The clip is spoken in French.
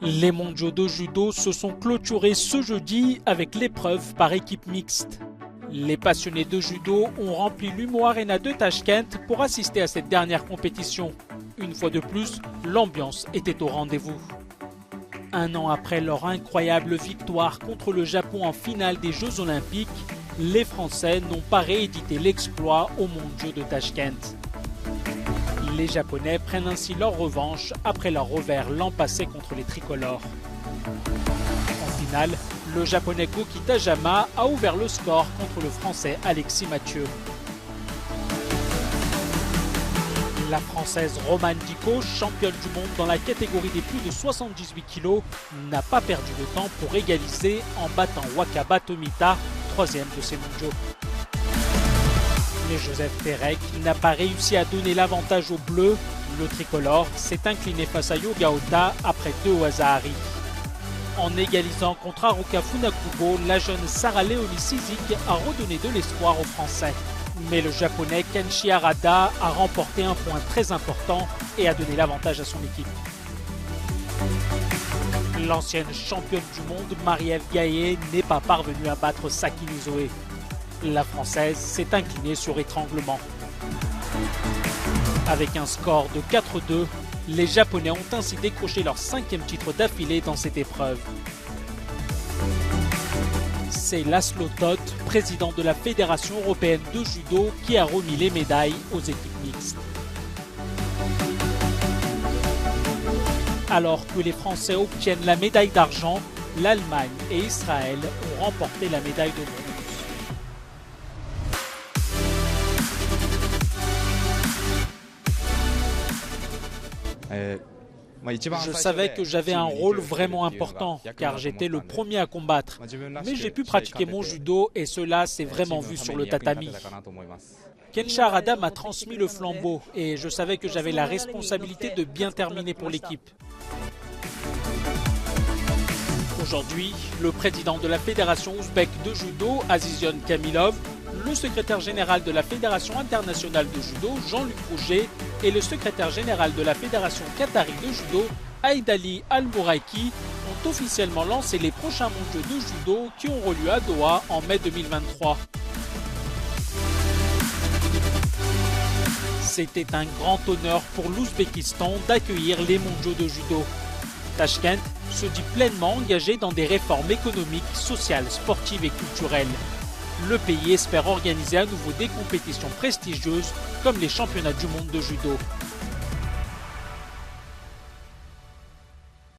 Les mondiaux de judo se sont clôturés ce jeudi avec l'épreuve par équipe mixte. Les passionnés de judo ont rempli l'Humo Arena de Tashkent pour assister à cette dernière compétition. Une fois de plus, l'ambiance était au rendez-vous. Un an après leur incroyable victoire contre le Japon en finale des Jeux Olympiques, les Français n'ont pas réédité l'exploit aux mondiaux de Tashkent. Les Japonais prennent ainsi leur revanche après leur revers l'an passé contre les tricolores. En finale, le Japonais Koki Tajama a ouvert le score contre le Français Alexis Mathieu. La Française Romane Dicot, championne du monde dans la catégorie des plus de 78 kg, n'a pas perdu de temps pour égaliser en battant Wakaba Tomita, troisième de ces mondiaux. Mais Joseph Perec n'a pas réussi à donner l'avantage aux Bleus. Le tricolore s'est incliné face à Yoga Ota après 2 Oazahari. En égalisant contre Haruka Funakubo, la jeune Sarah Léonie Sizik a redonné de l'espoir aux Français. Mais le japonais Kenshi Harada a remporté un point très important et a donné l'avantage à son équipe. L'ancienne championne du monde Marie-Ève Gaillet n'est pas parvenue à battre Sakine Zoé. La Française s'est inclinée sur étranglement. Avec un score de 4-2, les Japonais ont ainsi décroché leur 5e titre d'affilée dans cette épreuve. C'est Laszlo Toth, président de la Fédération européenne de judo, qui a remis les médailles aux équipes mixtes. Alors que les Français obtiennent la médaille d'argent, l'Allemagne et Israël ont remporté la médaille de bronze. Je savais que j'avais un rôle vraiment important car j'étais le premier à combattre. Mais j'ai pu pratiquer mon judo et cela s'est vraiment vu sur le tatami. Kenshi Harada m'a transmis le flambeau et je savais que j'avais la responsabilité de bien terminer pour l'équipe. Aujourd'hui, le président de la Fédération ouzbek de judo, Azizion Kamilov, le secrétaire général de la Fédération internationale de judo, Jean-Luc Rouget, et le secrétaire général de la Fédération qatari de judo, Aïdali Al-Mouraiki, ont officiellement lancé les prochains mondiaux de judo qui auront lieu à Doha en mai 2023. C'était un grand honneur pour l'Ouzbékistan d'accueillir les mondiaux de judo. Tashkent se dit pleinement engagé dans des réformes économiques, sociales, sportives et culturelles. Le pays espère organiser à nouveau des compétitions prestigieuses comme les championnats du monde de judo.